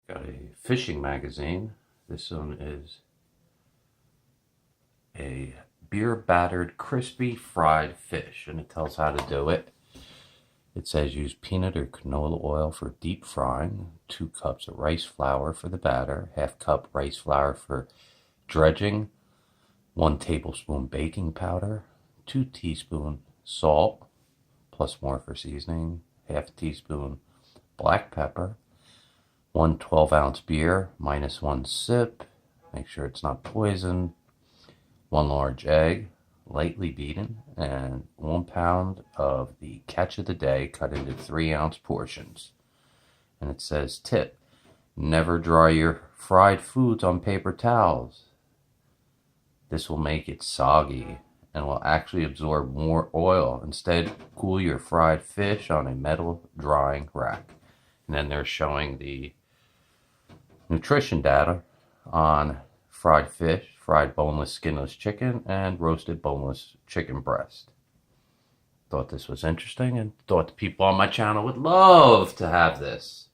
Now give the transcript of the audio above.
Got a fishing magazine. This one is a beer battered crispy fried fish, and it tells how to do it. It says use peanut or canola oil for deep frying, 2 cups of rice flour for the batter, ½ cup rice flour for dredging, 1 tablespoon baking powder, 2 teaspoons salt, plus more for seasoning, ½ teaspoon black pepper, 1 12-ounce beer, minus 1 sip, make sure it's not poison, 1 large egg, lightly beaten, and 1 pound of the catch of the day cut into 3-ounce portions. And it says tip, never dry your fried foods on paper towels. This will make it soggy and will actually absorb more oil. Instead, cool your fried fish on a metal drying rack. And then they're showing the nutrition data on fried fish, fried boneless, skinless chicken, and roasted boneless chicken breast. Thought this was interesting and thought the people on my channel would love to have this.